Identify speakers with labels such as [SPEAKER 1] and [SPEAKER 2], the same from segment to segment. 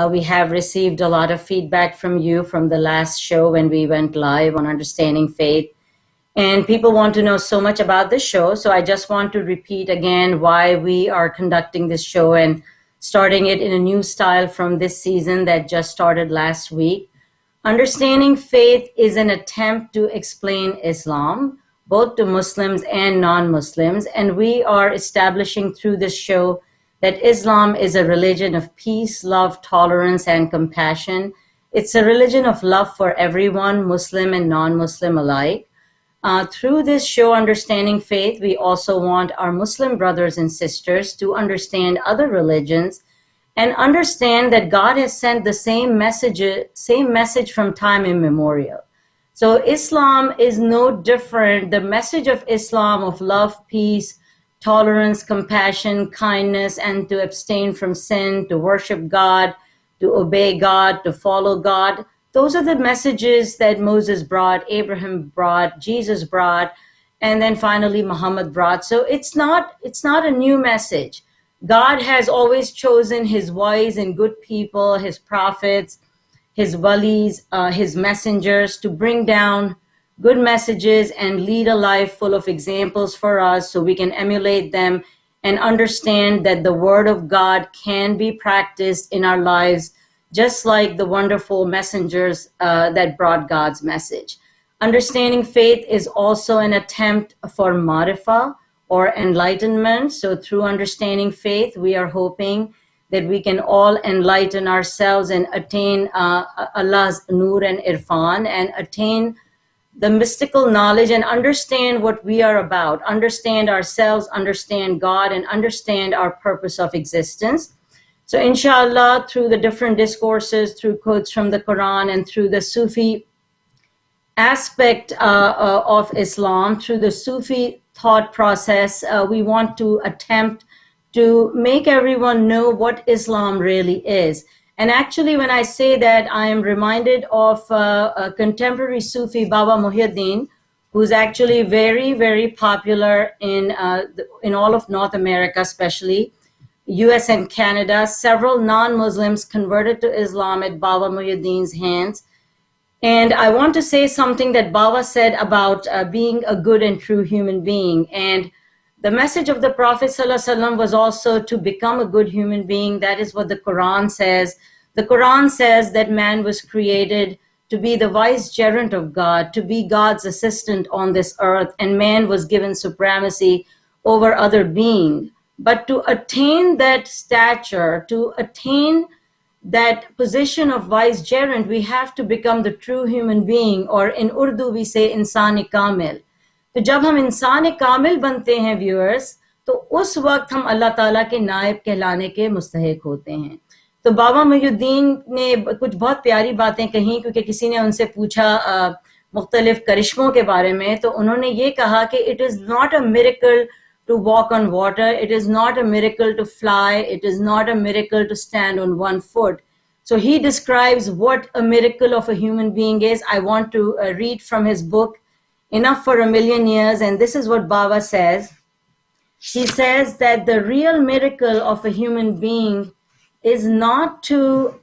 [SPEAKER 1] We have received a lot of feedback from you from the last show when we went live on Understanding Faith. And people want to know so much about this show. So I just want to repeat again why we are conducting this show and starting it in a new style from this season that just started last week. Understanding Faith is an attempt to explain Islam, both to Muslims and non-Muslims. And we are establishing through this show that Islam is a religion of peace, love, tolerance, and compassion. It's a religion of love for everyone, Muslim and non-Muslim alike. Through this show, Understanding Faith, we also want our Muslim brothers and sisters to understand other religions and understand that God has sent the same message from time immemorial. So Islam is no different. The message of Islam of love, peace, tolerance, compassion, kindness, and to abstain from sin, to worship God, to obey God, to follow God. Those are the messages that Moses brought, Abraham brought, Jesus brought, and then finally Muhammad brought. So it's not a new message. God has always chosen his wise and good people, his prophets, his walis, his messengers to bring down good messages and lead a life full of examples for us so we can emulate them and understand that the word of God can be practiced in our lives, just like the wonderful messengers that brought God's message. Understanding Faith is also an attempt for marifa or enlightenment. So through Understanding Faith, we are hoping that we can all enlighten ourselves and attain Allah's nur and irfan and attain the mystical knowledge and understand what we are about, understand ourselves, understand God, and understand our purpose of existence. So inshallah, through the different discourses, through quotes from the Quran and through the Sufi aspect of Islam, through the Sufi thought process, we want to attempt to make everyone know what Islam really is. And actually, when I say that, I am reminded of a contemporary Sufi, Baba Muhyiddin, who's actually very, very popular in all of North America, especially US and Canada. Several non-Muslims converted to Islam at Baba Muhyiddin's hands. And I want to say something that Baba said about being a good and true human being. And the message of the Prophet ﷺ was also to become a good human being. That is what the Quran says. The Quran says that man was created to be the vicegerent of God, to be God's assistant on this earth, and man was given supremacy over other beings. But to attain that stature, to attain that position of vicegerent, we have to become the true human being, or in Urdu we say insani kamil. तो जब हम इंसान कामिल बनते हैं viewers, तो उस वक्त हम अल्लाह ताला के नायब कहलाने के मुस्तहिक होते हैं. तो बाबा मुहिउद्दीन ने कुछ बहुत प्यारी बातें कही, क्योंकि किसी ने उनसे पूछा मुख्तलिफ करिश्मों के बारे में, तो उन्होंने ये कहा कि it is not a miracle to walk on water, it is not a miracle to fly, it is not a miracle to stand on one foot. So he describes what a miracle of a human being is. I want to read from his book, Enough for a Million Years, and this is what Baba says. He says that the real miracle of a human being is not to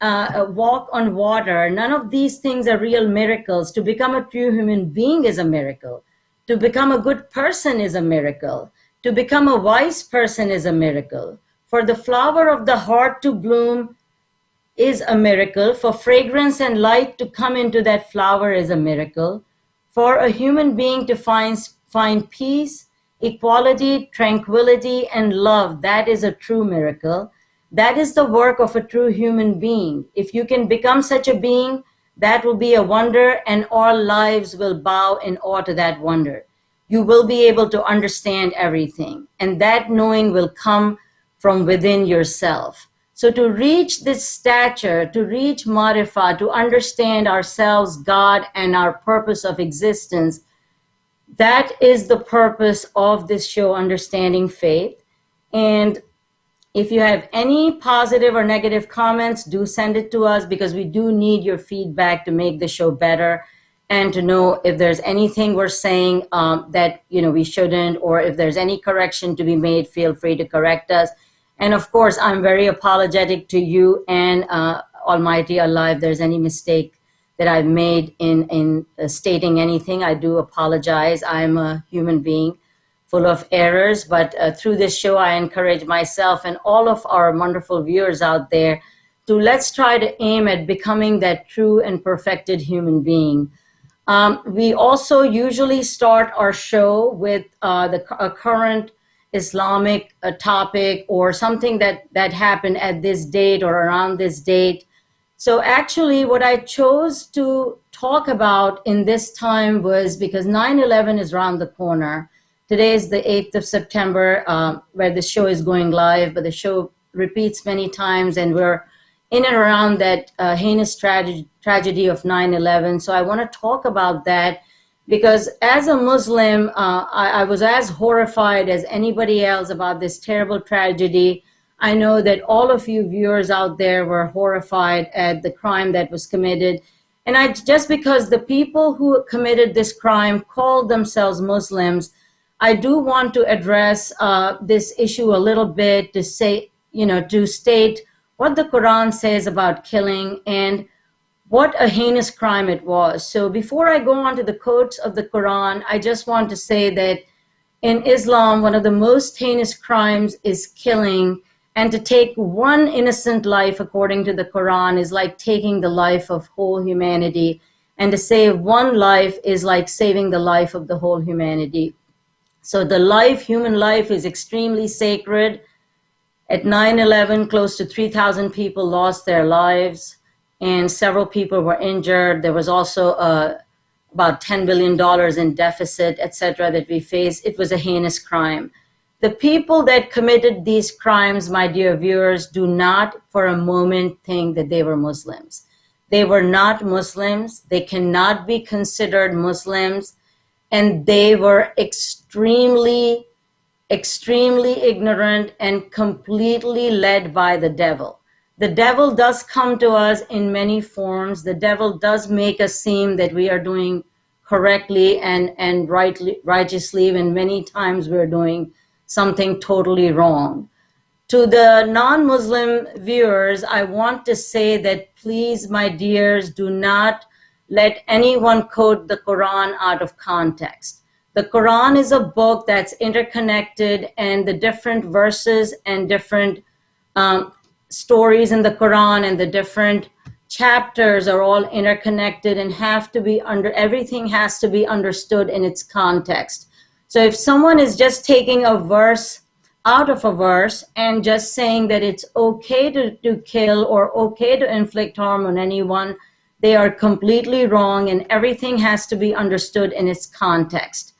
[SPEAKER 1] walk on water. None of these things are real miracles. To become a true human being is a miracle. To become a good person is a miracle. To become a wise person is a miracle. For the flower of the heart to bloom is a miracle. For fragrance and light to come into that flower is a miracle. For a human being to find peace, equality, tranquility, and love, that is a true miracle. That is the work of a true human being. If you can become such a being, that will be a wonder, and all lives will bow in awe to that wonder. You will be able to understand everything, and that knowing will come from within yourself. So to reach this stature, to reach marifa, to understand ourselves, God, and our purpose of existence, that is the purpose of this show, Understanding Faith. And if you have any positive or negative comments, do send it to us, because we do need your feedback to make the show better and to know if there's anything we're saying that we shouldn't, or if there's any correction to be made, feel free to correct us. And of course, I'm very apologetic to you and Almighty Allah if there's any mistake that I've made in stating anything. I do apologize. I'm a human being full of errors, but through this show, I encourage myself and all of our wonderful viewers out there to let's try to aim at becoming that true and perfected human being. We also usually start our show with a current Islamic topic or something that happened at this date or around this date. So actually what I chose to talk about in this time was because 9/11 is around the corner. Today is the 8th of September where the show is going live, but the show repeats many times and we're in and around that heinous tragedy of 9/11. So I want to talk about that because as a Muslim, I was as horrified as anybody else about this terrible tragedy. I know that all of you viewers out there were horrified at the crime that was committed. And just because the people who committed this crime called themselves Muslims, I do want to address this issue a little bit to say, to state what the Quran says about killing and what a heinous crime it was. So before I go on to the quotes of the Quran, I just want to say that in Islam, one of the most heinous crimes is killing. And to take one innocent life, according to the Quran, is like taking the life of whole humanity. And to save one life is like saving the life of the whole humanity. So the human life is extremely sacred. At 9/11, close to 3,000 people lost their lives and several people were injured. There was also about $10 billion in deficit, etc., that we faced. It was a heinous crime. The people that committed these crimes, my dear viewers, do not for a moment think that they were Muslims. They were not Muslims. They cannot be considered Muslims. And they were extremely ignorant and completely led by the devil. The devil does come to us in many forms. The devil does make us seem that we are doing correctly and righteously, when many times we're doing something totally wrong. To the non-Muslim viewers, I want to say that please, my dears, do not let anyone quote the Quran out of context. The Quran is a book that's interconnected, and the different verses and different stories in the Quran and the different chapters are all interconnected and everything has to be understood in its context. So if someone is just taking a verse out of a verse and just saying that it's okay to kill or okay to inflict harm on anyone, they are completely wrong, and everything has to be understood in its context.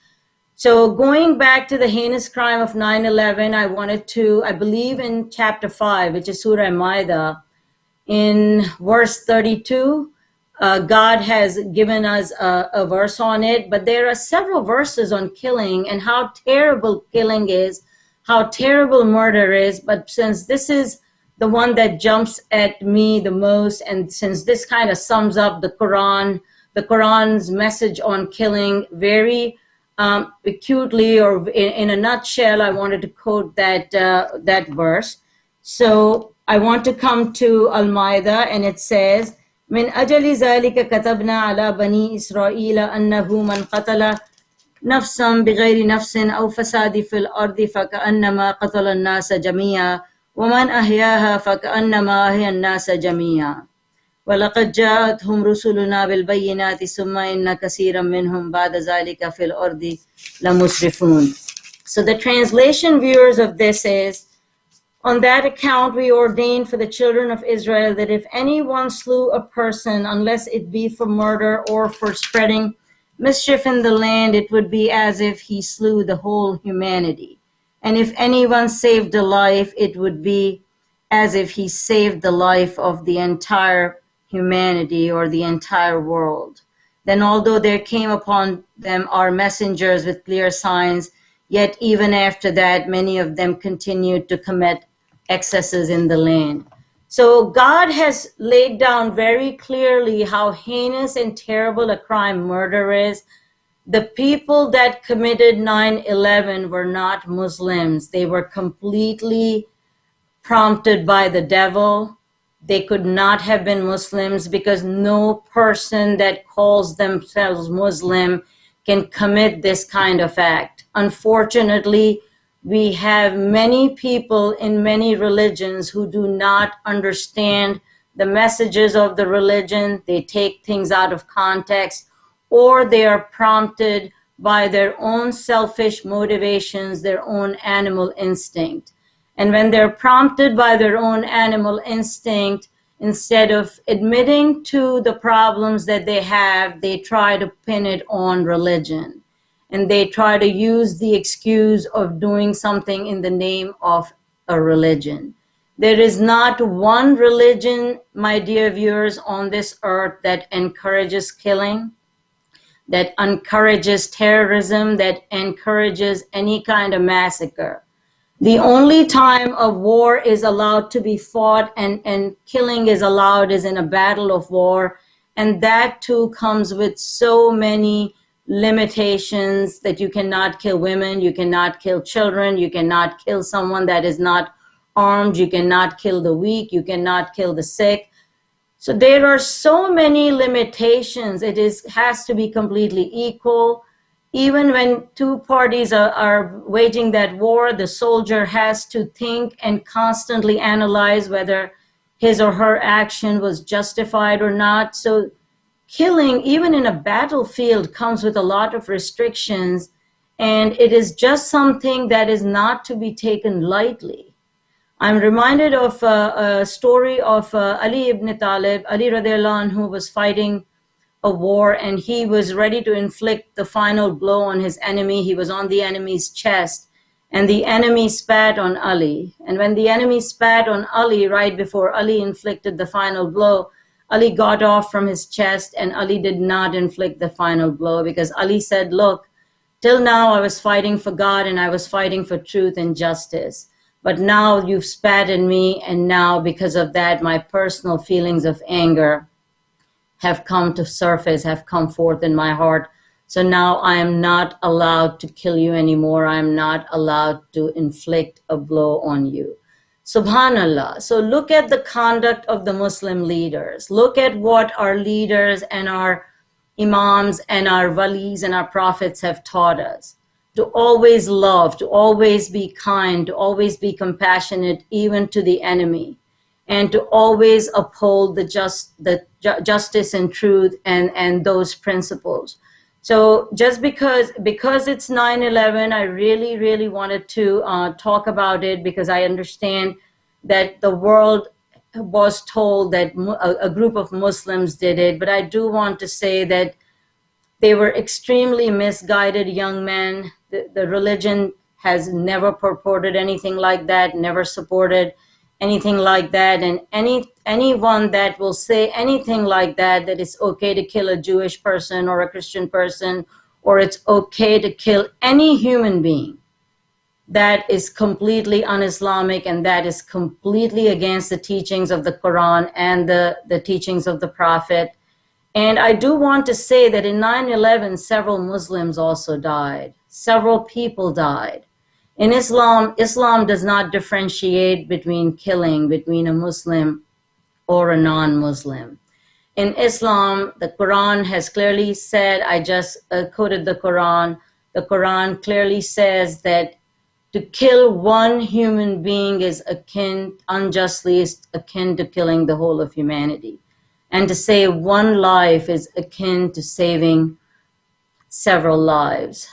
[SPEAKER 1] So going back to the heinous crime of 9/11, I believe in chapter 5, which is Surah Maida, in verse 32, God has given us a verse on it, but there are several verses on killing and how terrible killing is, how terrible murder is. But since this is the one that jumps at me the most, and since this kind of sums up the Quran's message on killing very acutely, or in a nutshell, I wanted to quote that verse. So I want to come to Al-Ma'idah, and it says, من أجل ذلك كتبنا على بني إسرائيل أنه من قتل نفسا بغير نفس أو فساد في الأرض فكأنما قتل الناس جميعا ومن أحياها فكأنما أحيا الناس جميعا وَلَقَدْ جَاءَتْهُمْ رُسُلُنَا بِالْبَيِّنَاتِ ثُمَّ إِنَّ كَثِيرًا مِّنْهُمْ بَعْدَ ذَلِكَ فِي الْأَرْضِ لَمُسْرِفُونَ. So the translation, viewers, of this is, on that account we ordained for the children of Israel that if anyone slew a person, unless it be for murder or for spreading mischief in the land, it would be as if he slew the whole humanity. And if anyone saved a life, it would be as if he saved the life of the entire humanity or the entire world. Then although there came upon them our messengers with clear signs, yet even after that, many of them continued to commit excesses in the land. So God has laid down very clearly how heinous and terrible a crime murder is. The people that committed 9/11 were not Muslims. They were completely prompted by the devil. They could not have been Muslims, because no person that calls themselves Muslim can commit this kind of act. Unfortunately, we have many people in many religions who do not understand the messages of the religion. They take things out of context, or they are prompted by their own selfish motivations, their own animal instinct. And when they're prompted by their own animal instinct, instead of admitting to the problems that they have, they try to pin it on religion. And they try to use the excuse of doing something in the name of a religion. There is not one religion, my dear viewers, on this earth that encourages killing, that encourages terrorism, that encourages any kind of massacre. The only time a war is allowed to be fought and killing is allowed is in a battle of war. And that too comes with so many limitations that you cannot kill women, you cannot kill children, you cannot kill someone that is not armed, you cannot kill the weak, you cannot kill the sick. So there are so many limitations. It has to be completely equal. Even when two parties are waging that war, the soldier has to think and constantly analyze whether his or her action was justified or not. So killing, even in a battlefield, comes with a lot of restrictions, and it is just something that is not to be taken lightly. I'm reminded of a story of Ali ibn Talib. Ali radiallahu anhu was fighting a war, and he was ready to inflict the final blow on his enemy. He was on the enemy's chest, and the enemy spat on Ali. And when the enemy spat on Ali right before Ali inflicted the final blow, Ali got off from his chest, and Ali did not inflict the final blow, because Ali said, look, till now I was fighting for God and I was fighting for truth and justice. But now you've spat at me, and now because of that, my personal feelings of anger have come to surface, have come forth in my heart. So now I am not allowed to kill you anymore. I am not allowed to inflict a blow on you. Subhanallah. So look at the conduct of the Muslim leaders. Look at what our leaders and our imams and our walis and our prophets have taught us. To always love, to always be kind, to always be compassionate, even to the enemy, and to always uphold the justice and truth and those principles. So just because it's 9/11, I really wanted to talk about it, because I understand that the world was told that a group of Muslims did it, but I do want to say that they were extremely misguided young men. The religion has never purported anything like that, never supported anything like that. And anyone that will say anything like that, that it's okay to kill a Jewish person or a Christian person, or it's okay to kill any human being, that is completely un-Islamic, and that is completely against the teachings of the Quran and the teachings of the Prophet. And I do want to say that in 9/11, several Muslims also died. Several people died. In Islam, Islam does not differentiate between killing between a Muslim or a non-Muslim. In Islam, the Quran has clearly said, I just quoted the Quran clearly says that to kill one human being is unjustly akin to killing the whole of humanity. And to save one life is akin to saving several lives.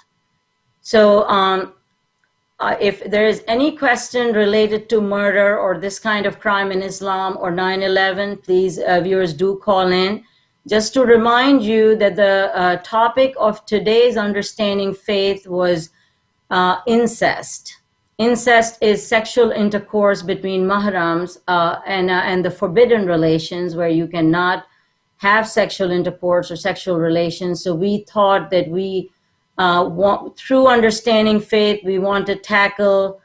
[SPEAKER 1] So if there is any question related to murder or this kind of crime in Islam or 9/11, please, viewers, do call in. Just to remind you that the topic of today's Understanding Faith was incest. Incest is sexual intercourse between mahrams and the forbidden relations, where you cannot have sexual intercourse or sexual relations. So we thought that through Understanding Faith, we want to tackle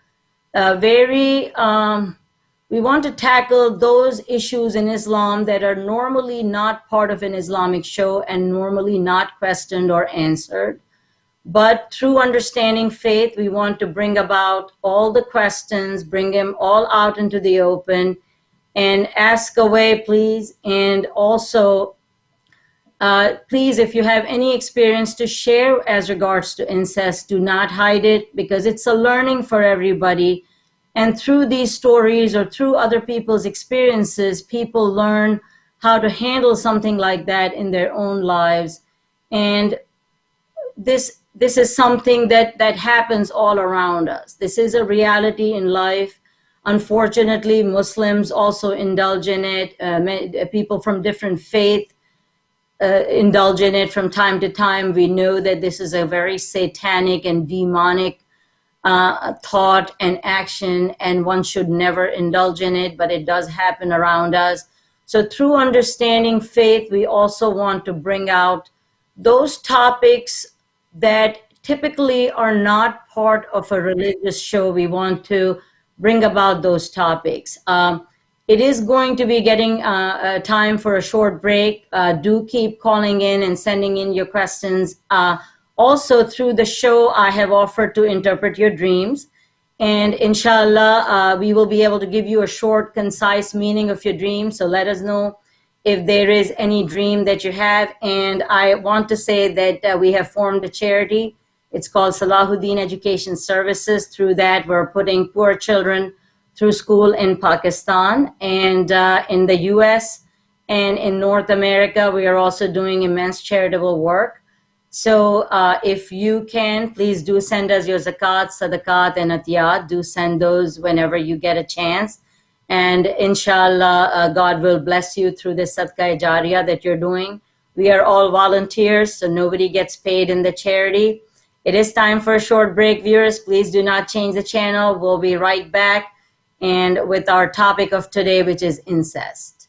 [SPEAKER 1] those issues in Islam that are normally not part of an Islamic show and normally not questioned or answered. But through understanding faith, we want to bring about all the questions, bring them all out into the open, and ask away, please. And also, please, if you have any experience to share as regards to incest, do not hide it, because it's a learning for everybody. And through these stories or through other people's experiences, people learn how to handle something like that in their own lives. And this is something that happens all around us. This is a reality in life. Unfortunately, Muslims also indulge in it. People from different faith indulge in it from time to time. We know that this is a very satanic and demonic thought and action, and one should never indulge in it, but it does happen around us. So, through understanding faith, we also want to bring out those topics that typically are not part of a religious show. We want to bring about those topics. It is going to be getting time for a short break. Do keep calling in and sending in your questions. Also, through the show, I have offered to interpret your dreams. And inshallah, we will be able to give you a short, concise meaning of your dream. So let us know if there is any dream that you have. And I want to say that we have formed a charity. It's called Salahuddin Education Services. Through that, we're putting poor children through school in Pakistan and in the US and in North America. We are also doing immense charitable work. So if you can, please do send us your zakat, sadaqat, and atiyat. Do send those whenever you get a chance. And inshallah, God will bless you through this sadaqah jariyah that you're doing. We are all volunteers, so nobody gets paid in the charity. It is time for a short break, viewers. Please do not change the channel. We'll be right back, and with our topic of today, which is incest.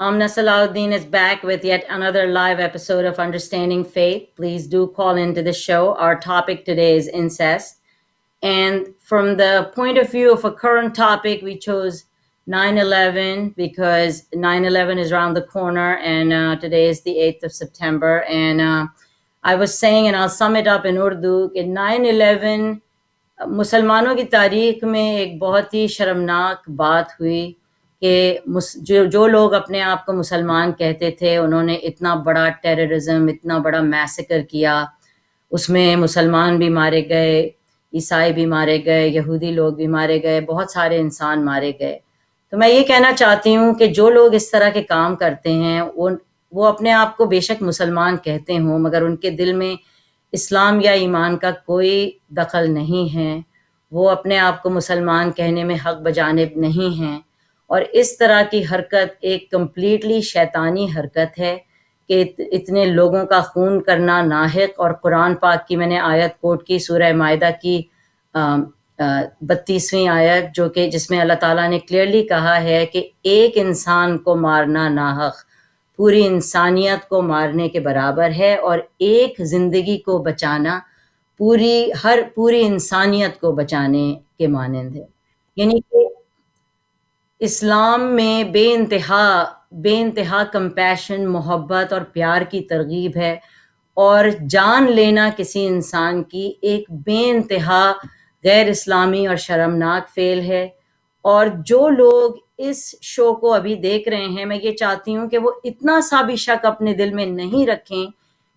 [SPEAKER 1] Amna Salahuddin is back with yet another live episode of Understanding Faith. Please do call into the show. Our topic today is incest. And from the point of view of a current topic, we chose 9/11 because 9/11 is around the corner, and today is the 8th of September. And I was saying, and I'll sum it up in Urdu, that 9/11 मुसलमानों की तारीख में एक बहुत ही शर्मनाक बात हुई कि जो लोग अपने आप को मुसलमान कहते थे, उन्होंने इतना बड़ा टेररिज्म, इतना बड़ा मैसेकर किया। उसमें मुसलमान भी मारे गए, ईसाई भी मारे गए, यहूदी लोग भी मारे गए, बहुत सारे इंसान मारे गए। तो मैं ये कहना चाहती हूँ कि जो लोग इस तरह के काम करते हैं, वो अपने आप को बेशक मुसलमान कहते हों, मगर उनके दिल में इस्लाम या ईमान का कोई दखल नहीं है। वो अपने आप को मुसलमान कहने में हक बजानिब नहीं हैं। और इस तरह की हरकत एक कम्प्लीटली शैतानी हरकत है कि इतने लोगों का खून करना नाहिक। और कुरान पाक की मैंने आयत कोट की, सूरह मायदा की 32वीं आयत, जो कि जिसमें अल्लाह ताला ने क्लियरली कहा है कि एक इंसान को मारना नाहक पूरी इंसानियत को मारने के बराबर है, और एक ज़िंदगी को बचाना पूरी इंसानियत को बचाने के मानंद है। यानी कि इस्लाम में बेइंतहा कंपैशन, मोहब्बत और प्यार की तरगीब है, और जान लेना किसी इंसान की एक बेइंतहा गैर इस्लामी और शर्मनाक फ़ेल है। और जो लोग इस शो को अभी देख रहे हैं, मैं ये चाहती हूँ कि वो इतना सा भी शक अपने दिल में नहीं रखें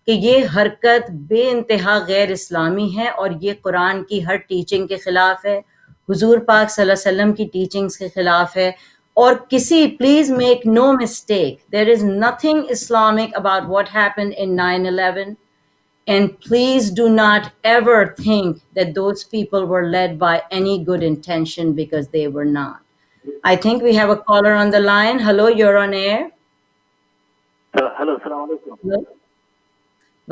[SPEAKER 1] कि ये हरकत बेइंतहा गैर इस्लामी है और ये कुरान की हर टीचिंग के ख़िलाफ़ है, हुजूर पाक सल्लल्लाहु अलैहि वसल्लम की टीचिंग्स के ख़िलाफ़ है। और please make no mistake, there is nothing Islamic about what happened in 9/11, and please do not ever think that those people were led by any good intention, because they were not. I think we have a caller on the line. Hello, you're on air.
[SPEAKER 2] Hello, Assalamu alaikum.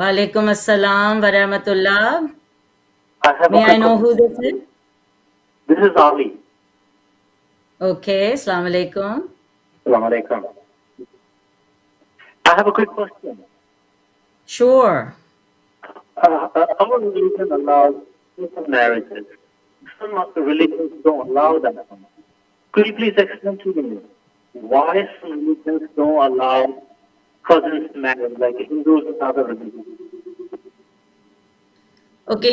[SPEAKER 1] Walaikum assalam wa rahmatullah.
[SPEAKER 2] May
[SPEAKER 1] I know who this is?
[SPEAKER 2] This is Ali.
[SPEAKER 1] Okay, assalamu alaikum.
[SPEAKER 2] Assalamu alaikum. I have a quick question.
[SPEAKER 1] Sure.
[SPEAKER 2] Our religion allows marriages. Some of the religions don't allow that. Could you please explain to me why some religions don't allow cousins to marry, like Hindus and other religions?
[SPEAKER 1] Okay,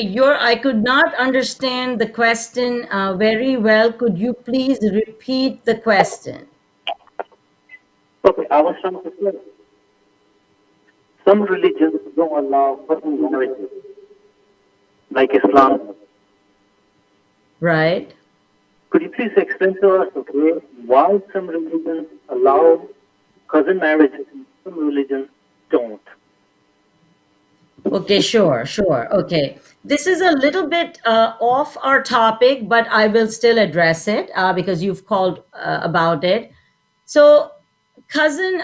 [SPEAKER 1] I could not understand the question very well. Could you please repeat the question?
[SPEAKER 2] Okay, I was trying to say, some religions don't allow cousin marriages, like Islam.
[SPEAKER 1] Right.
[SPEAKER 2] Could you please explain to us, okay, why some religions allow cousin marriages and some religions don't?
[SPEAKER 1] Okay, sure. Okay. This is a little bit off our topic, but I will still address it because you've called about it. So,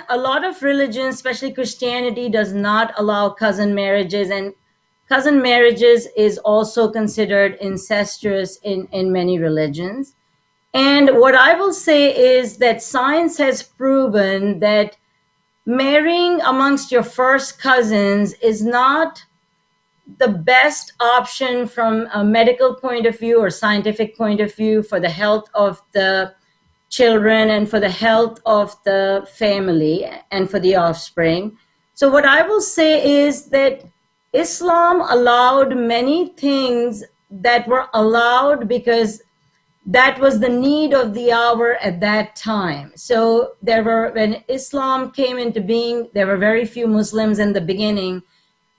[SPEAKER 1] a lot of religions, especially Christianity, does not allow cousin marriages, and cousin marriages is also considered incestuous in many religions. And what I will say is that science has proven that marrying amongst your first cousins is not the best option from a medical point of view or scientific point of view for the health of the children and for the health of the family and for the offspring. So what I will say is that Islam allowed many things that were allowed because that was the need of the hour at that time. So when Islam came into being, there were very few Muslims in the beginning.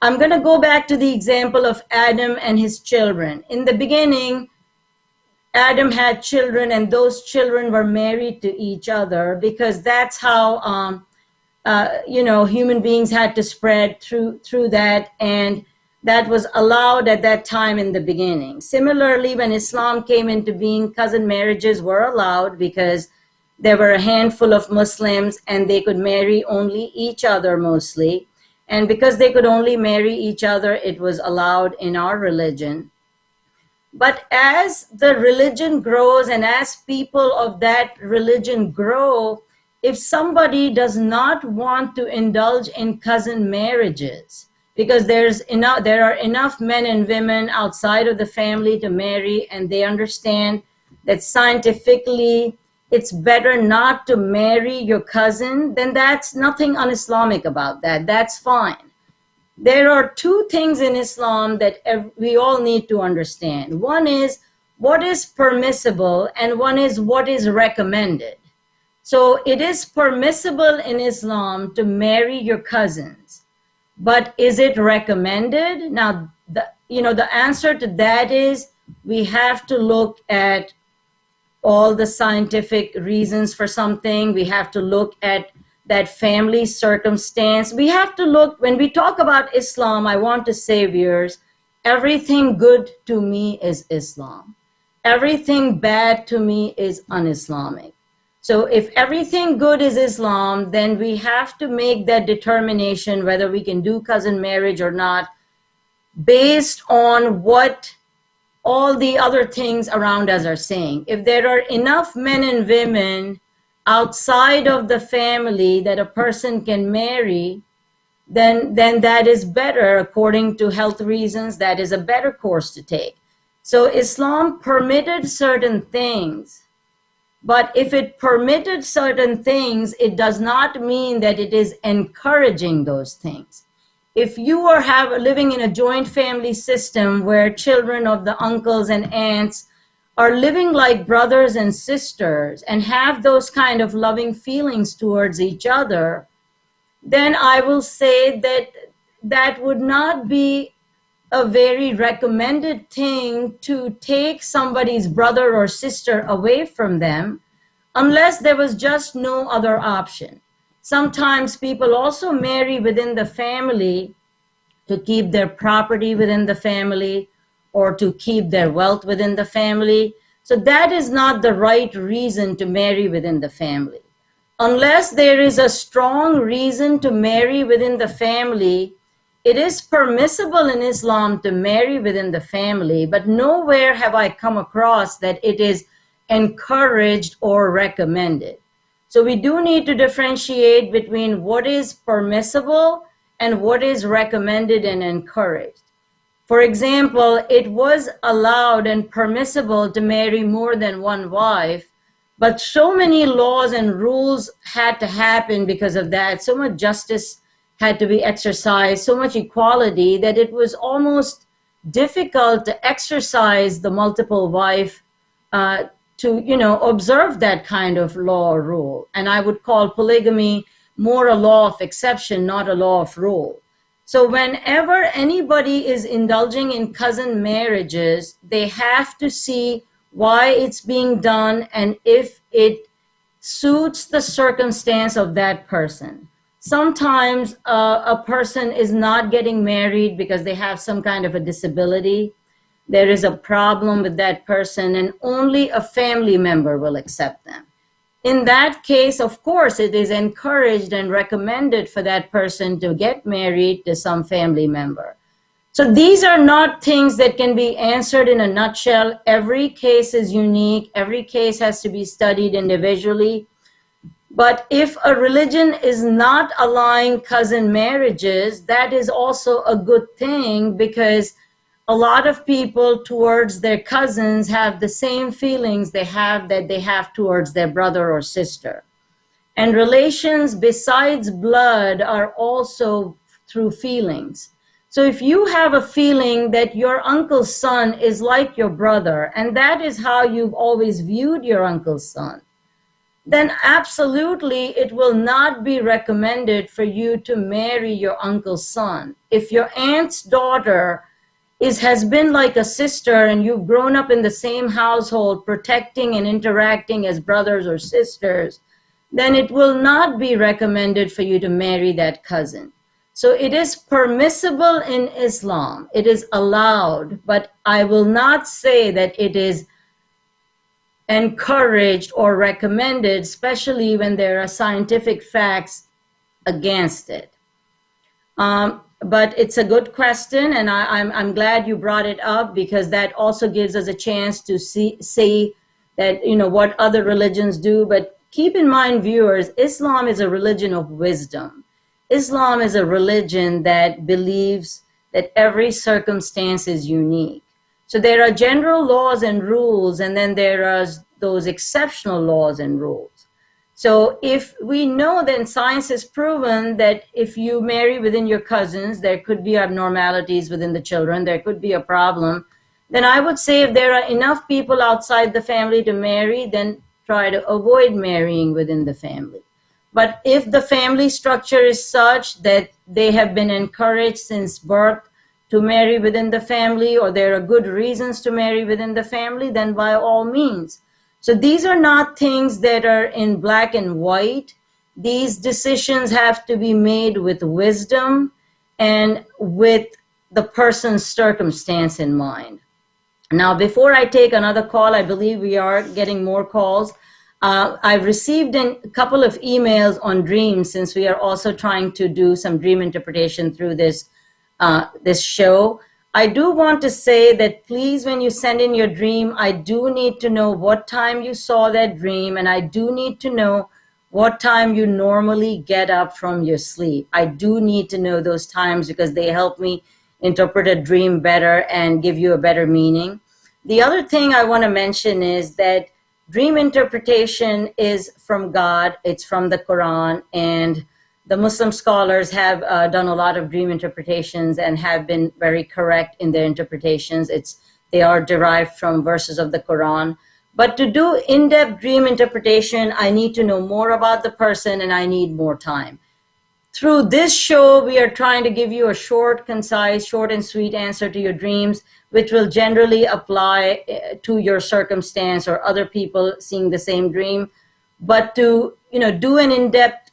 [SPEAKER 1] I'm going to go back to the example of Adam and his children. In the beginning, Adam had children, and those children were married to each other because that's how, human beings had to spread through that, and that was allowed at that time in the beginning. Similarly, when Islam came into being, cousin marriages were allowed because there were a handful of Muslims and they could marry only each other mostly. And because they could only marry each other, it was allowed in our religion. But as the religion grows and as people of that religion grow, if somebody does not want to indulge in cousin marriages, because there are enough men and women outside of the family to marry, and they understand that scientifically it's better not to marry your cousin, then that's nothing un-Islamic about that. That's fine. There are two things in Islam that we all need to understand. One is what is permissible, and one is what is recommended. So it is permissible in Islam to marry your cousins, but is it recommended? Now, the answer to that is we have to look at all the scientific reasons for something. We have to look at that family circumstance. We have to look, when we talk about Islam, I want to say, viewers, everything good to me is Islam. Everything bad to me is un-Islamic. So if everything good is Islam, then we have to make that determination whether we can do cousin marriage or not based on what all the other things around us are saying. If there are enough men and women outside of the family that a person can marry, then that is better. According to health reasons, that is a better course to take. So Islam permitted certain things, but if it permitted certain things, it does not mean that it is encouraging those things. If you are living in a joint family system where children of the uncles and aunts are living like brothers and sisters and have those kind of loving feelings towards each other, then I will say that that would not be a very recommended thing to take somebody's brother or sister away from them unless there was just no other option. Sometimes people also marry within the family to keep their property within the family or to keep their wealth within the family. So that is not the right reason to marry within the family. Unless there is a strong reason to marry within the family, it is permissible in Islam to marry within the family, but nowhere have I come across that it is encouraged or recommended. So we do need to differentiate between what is permissible and what is recommended and encouraged. For example, it was allowed and permissible to marry more than one wife, but so many laws and rules had to happen because of that. So much justice had to be exercised, so much equality, that it was almost difficult to exercise the multiple wife to observe that kind of law or rule. And I would call polygamy more a law of exception, not a law of rule. So whenever anybody is indulging in cousin marriages, they have to see why it's being done and if it suits the circumstance of that person. Sometimes a person is not getting married because they have some kind of a disability. There is a problem with that person and only a family member will accept them. In that case, of course, it is encouraged and recommended for that person to get married to some family member. So these are not things that can be answered in a nutshell. Every case is unique. Every case has to be studied individually. But if a religion is not allowing cousin marriages, that is also a good thing, because a lot of people towards their cousins have the same feelings they have towards their brother or sister. And relations besides blood are also through feelings. So if you have a feeling that your uncle's son is like your brother, and that is how you've always viewed your uncle's son, then absolutely it will not be recommended for you to marry your uncle's son. If your aunt's daughter has been like a sister and you've grown up in the same household, protecting and interacting as brothers or sisters, then it will not be recommended for you to marry that cousin. So it is permissible in Islam. It is allowed, but I will not say that it is encouraged or recommended, especially when there are scientific facts against it. But it's a good question, and I'm glad you brought it up, because that also gives us a chance to see that, what other religions do. But keep in mind, viewers, Islam is a religion of wisdom. Islam is a religion that believes that every circumstance is unique. So there are general laws and rules, and then there are those exceptional laws and rules. So if we know, then science has proven that if you marry within your cousins, there could be abnormalities within the children, there could be a problem. Then I would say if there are enough people outside the family to marry, then try to avoid marrying within the family. But if the family structure is such that they have been encouraged since birth to marry within the family, or there are good reasons to marry within the family, then by all means. So these are not things that are in black and white. These decisions have to be made with wisdom and with the person's circumstance in mind. Now, before I take another call, I believe we are getting more calls. I've received a couple of emails on dreams, since we are also trying to do some dream interpretation through this show. I do want to say that please, when you send in your dream, I do need to know what time you saw that dream, and I do need to know what time you normally get up from your sleep. I do need to know those times because they help me interpret a dream better and give you a better meaning. The other thing I want to mention is that dream interpretation is from God. It's from the Quran, and the Muslim scholars have done a lot of dream interpretations and have been very correct in their interpretations. They are derived from verses of the Quran. But to do in-depth dream interpretation, I need to know more about the person, and I need more time. Through this show, we are trying to give you a short, concise, short and sweet answer to your dreams, which will generally apply to your circumstance or other people seeing the same dream. But to do an in-depth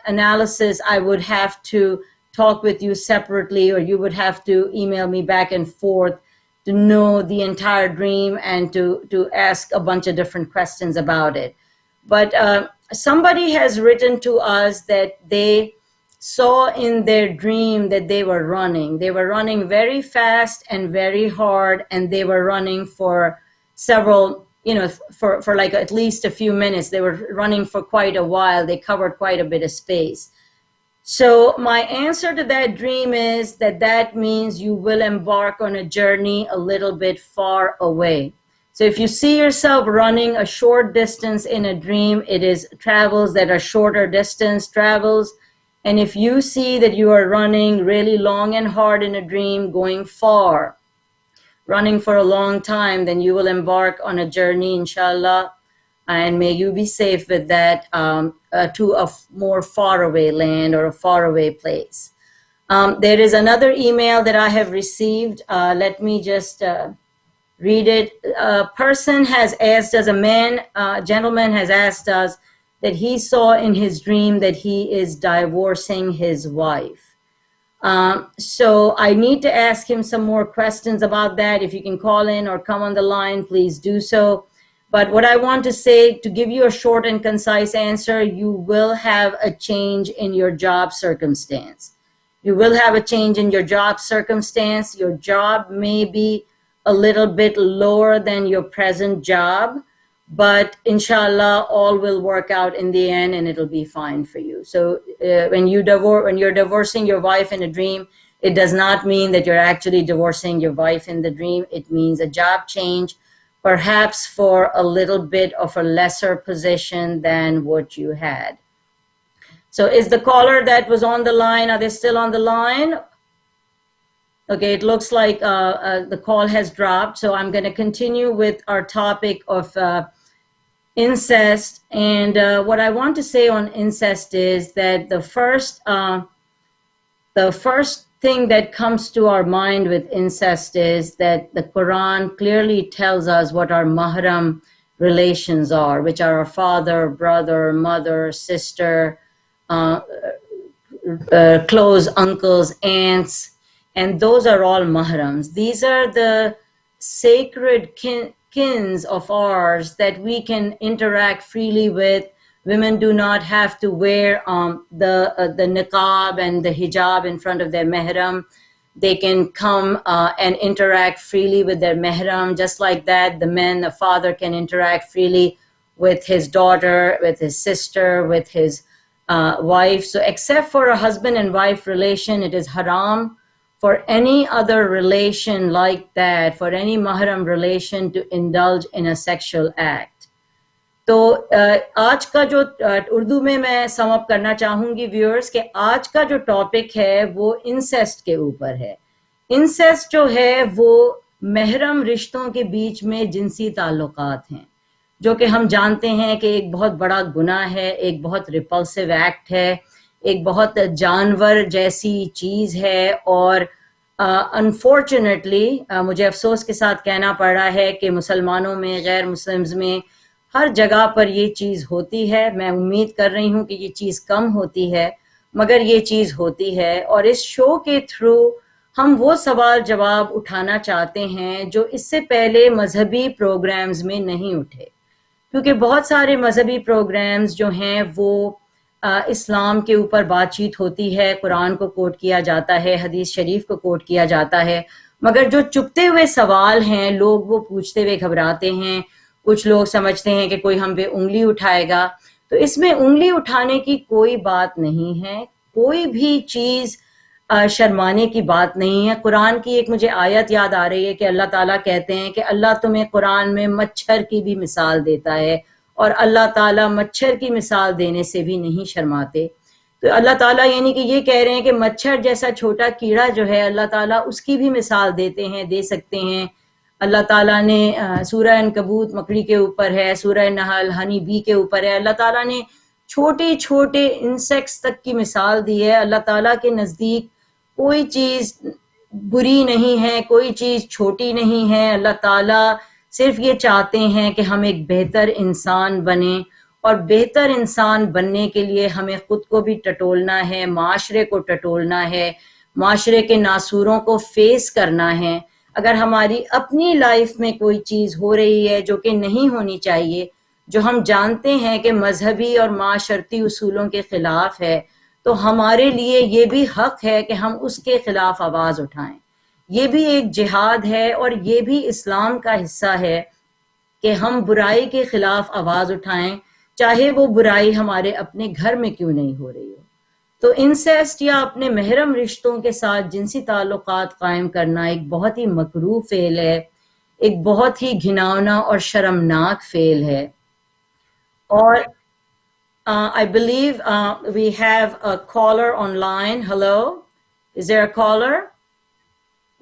[SPEAKER 1] analysis, I would have to talk with you separately, or you would have to email me back and forth to know the entire dream and to ask a bunch of different questions about it. But somebody has written to us that they saw in their dream that they were running. They were running very fast and very hard, and they were running for several, for like at least a few minutes. They were running for quite a while. They covered quite a bit of space. So my answer to that dream is that means you will embark on a journey a little bit far away. So if you see yourself running a short distance in a dream, it is travels that are shorter distance travels. And if you see that you are running really long and hard in a dream, going far, running for a long time, then you will embark on a journey, inshallah, and may you be safe with that, to a more faraway land or a faraway place. There is another email that I have received. Let me just read it. A person has asked us, a gentleman has asked us that he saw in his dream that he is divorcing his wife. So I need to ask him some more questions about that. If you can call in or come on the line, please do so. But what I want to say, to give you a short and concise answer, you will have a change in your job circumstance. You will have a change in your job circumstance. Your job may be a little bit lower than your present job, but inshallah, all will work out in the end and it'll be fine for you. So when you're divorcing your wife in a dream, it does not mean that you're actually divorcing your wife in the dream. It means a job change, perhaps for a little bit of a lesser position than what you had. So is the caller that was on the line, are they still on the line? Okay, it looks like the call has dropped. So I'm going to continue with our topic of incest. And what I want to say on incest is that the first thing that comes to our mind with incest is that the Quran clearly tells us what our mahram relations are, which are our father, brother, mother, sister, close uncles, aunts, and those are all mahrams. These are the sacred kins of ours that we can interact freely with. Women do not have to wear the niqab and the hijab in front of their mehram. They can come and interact freely with their mehram. Just like that, the father can interact freely with his daughter, with his sister, with his wife. So except for a husband and wife relation, it is haram for any other relation like that, for any mahram relation to indulge in a sexual act. تو آج کا جو اردو میں سم اپ کرنا چاہوں گی viewers کہ آج کا جو ٹاپک ہے وہ انسیسٹ کے اوپر ہے. انسیسٹ جو ہے وہ محرم رشتوں کے بیچ میں جنسی تعلقات ہیں، جو کہ ہم جانتے ہیں کہ ایک بہت بڑا گناہ ہے، ایک بہت ریپلسو ایکٹ ہے، ایک بہت جانور جیسی چیز ہے. اور انفارچونیٹلی مجھے افسوس کے ساتھ کہنا پڑ رہا ہے کہ مسلمانوں میں، غیر مسلمز میں، ہر جگہ پر یہ چیز ہوتی ہے. میں امید کر رہی ہوں کہ یہ چیز کم ہوتی ہے، مگر یہ چیز ہوتی ہے. اور اس شو کے تھرو ہم وہ سوال جواب اٹھانا چاہتے ہیں جو اس سے پہلے مذہبی پروگرامز میں نہیں اٹھے، کیونکہ بہت سارے مذہبی پروگرامز جو ہیں وہ اسلام کے اوپر بات چیت ہوتی ہے، قرآن کو کوٹ کیا جاتا ہے، حدیث شریف کو کوٹ کیا جاتا ہے، مگر جو چپتے ہوئے سوال ہیں لوگ وہ پوچھتے ہوئے گھبراتے ہیں. کچھ لوگ سمجھتے ہیں کہ کوئی ہم پہ انگلی اٹھائے گا. تو اس میں انگلی اٹھانے کی کوئی بات نہیں ہے، کوئی بھی چیز شرمانے کی بات نہیں ہے. قرآن کی ایک مجھے آیت یاد آ رہی ہے کہ اللہ تعالیٰ کہتے ہیں کہ اللہ تمہیں قرآن میں مچھر کی بھی مثال دیتا ہے، اور اللہ تعالیٰ مچھر کی مثال دینے سے بھی نہیں شرماتے. تو اللہ تعالیٰ یعنی کہ یہ کہہ رہے ہیں کہ مچھر جیسا چھوٹا کیڑا جو ہے اللہ تعالیٰ اس کی بھی مثال دیتے ہیں، دے سکتے ہیں. اللہ تعالیٰ نے سورہ عنکبوت مکڑی کے اوپر ہے، سورہ نحل ہنی بی کے اوپر ہے. اللہ تعالیٰ نے چھوٹے چھوٹے انسیکٹس تک کی مثال دی ہے. اللہ تعالیٰ کے نزدیک کوئی چیز بری نہیں ہے، کوئی چیز چھوٹی نہیں ہے. اللہ تعالیٰ صرف یہ چاہتے ہیں کہ ہم ایک بہتر انسان بنیں، اور بہتر انسان بننے کے لیے ہمیں خود کو بھی ٹٹولنا ہے، معاشرے کو ٹٹولنا ہے، معاشرے کے ناسوروں کو فیس کرنا ہے. اگر ہماری اپنی لائف میں کوئی چیز ہو رہی ہے جو کہ نہیں ہونی چاہیے، جو ہم جانتے ہیں کہ مذہبی اور معاشرتی اصولوں کے خلاف ہے، تو ہمارے لیے یہ بھی حق ہے کہ ہم اس کے خلاف آواز اٹھائیں. یہ بھی ایک جہاد ہے، اور یہ بھی اسلام کا حصہ ہے کہ ہم برائی کے خلاف آواز اٹھائیں، چاہے وہ برائی ہمارے اپنے گھر میں کیوں نہیں ہو رہی ہو. تو انسیسٹ یا اپنے محرم رشتوں کے ساتھ جنسی تعلقات قائم کرنا ایک بہت ہی مکروہ فعل ہے، ایک بہت ہی گھناؤنا اور شرمناک فعل ہے. اور I believe we have a caller online. Hello? Is there a caller?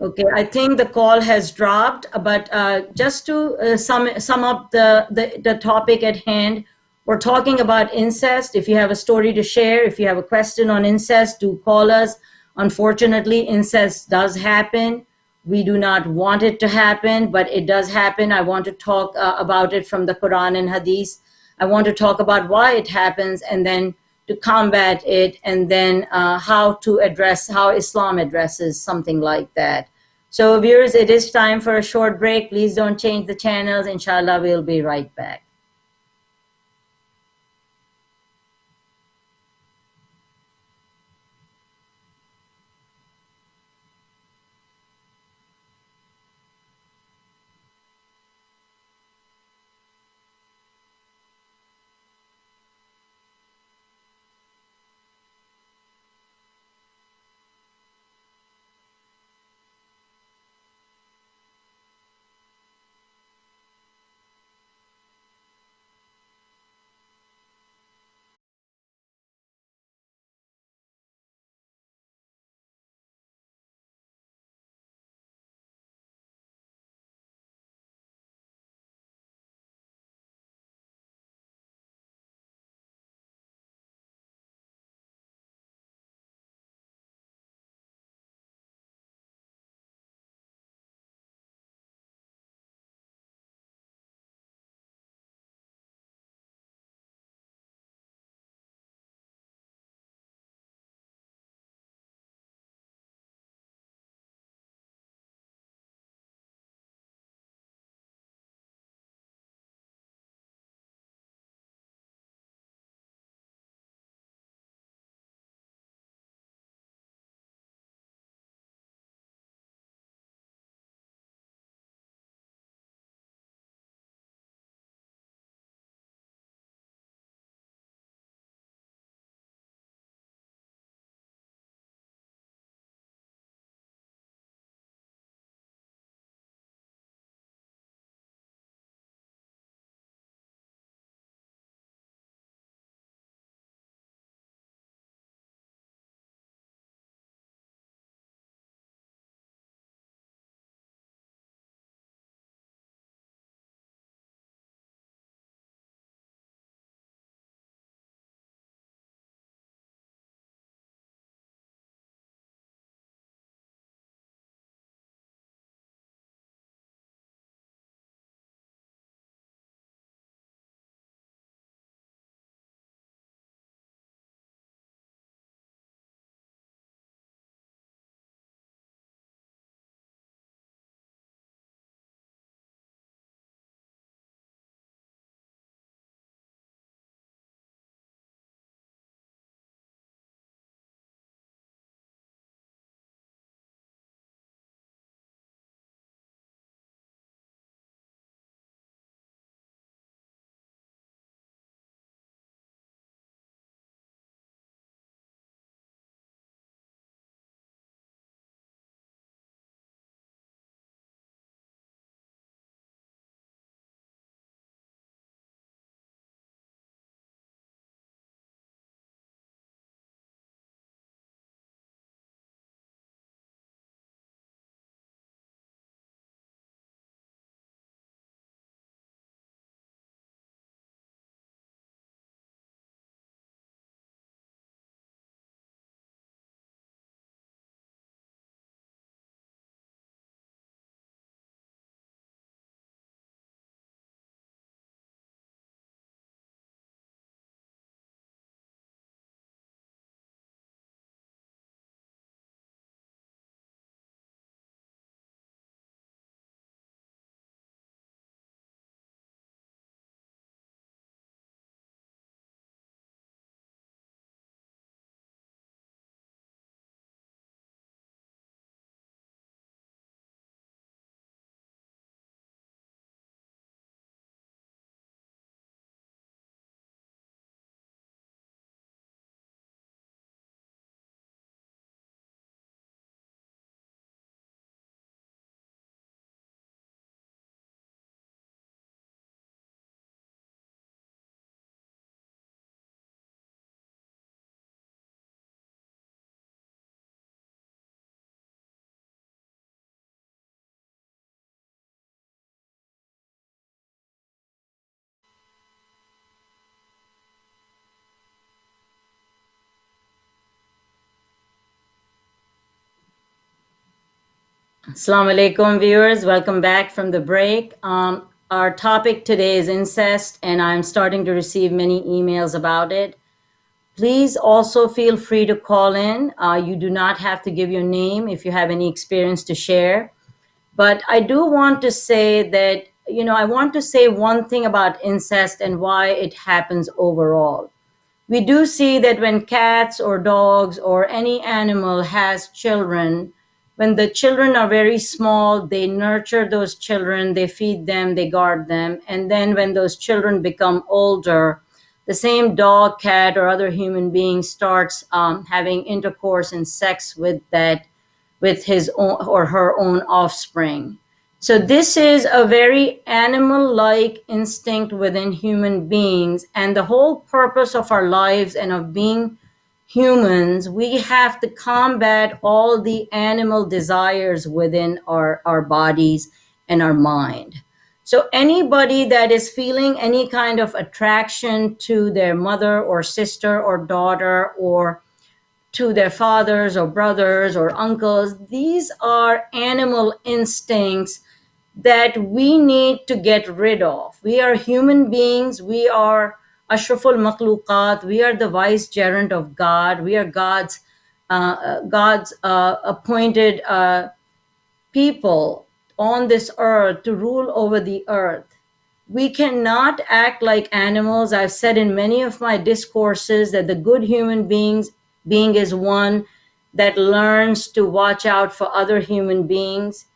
[SPEAKER 1] Okay, I think the call has dropped, but just to sum up the topic at hand, we're talking about incest. If you have a story to share, if you have a question on incest, do call us. Unfortunately, incest does happen. We do not want it to happen, but it does happen. I want to talk about it from the Quran and Hadith. I want to talk about why it happens, and then to combat it, and then how Islam addresses something like that. So viewers, it is time for a short break. Please don't change the channels. Inshallah, we'll be right back. Assalamu alaikum, viewers. Welcome back from the break. Our topic today is incest, and I'm starting to receive many emails about it. Please also feel free to call in. You do not have to give your name if you have any experience to share. But I do want to say that, I want to say one thing about incest and why it happens overall. We do see that when cats or dogs or any animal has children, when the children are very small, they nurture those children, they feed them, they guard them. And then when those children become older, the same dog, cat, or other human being starts having intercourse and sex with his own or her own offspring. So this is a very animal-like instinct within human beings, and the whole purpose of our lives and of being humans, we have to combat all the animal desires within our bodies and our mind. So anybody that is feeling any kind of attraction to their mother or sister or daughter or to their fathers or brothers or uncles, these are animal instincts that we need to get rid of. We are human beings. We are ashraful makhluqat. We are the vicegerent of God. We are God's appointed people on this earth to rule over the earth. We cannot act like animals. I've said in many of my discourses that the good human being is one that learns to watch out for other human beings,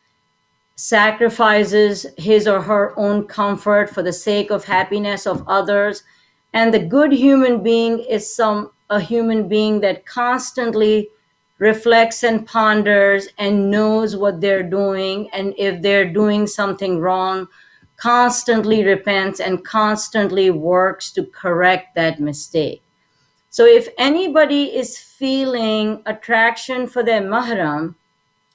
[SPEAKER 1] sacrifices his or her own comfort for the sake of happiness of others. And the good human being is a human being that constantly reflects and ponders and knows what they're doing, and if they're doing something wrong, constantly repents and constantly works to correct that mistake. So if anybody is feeling attraction for their mahram,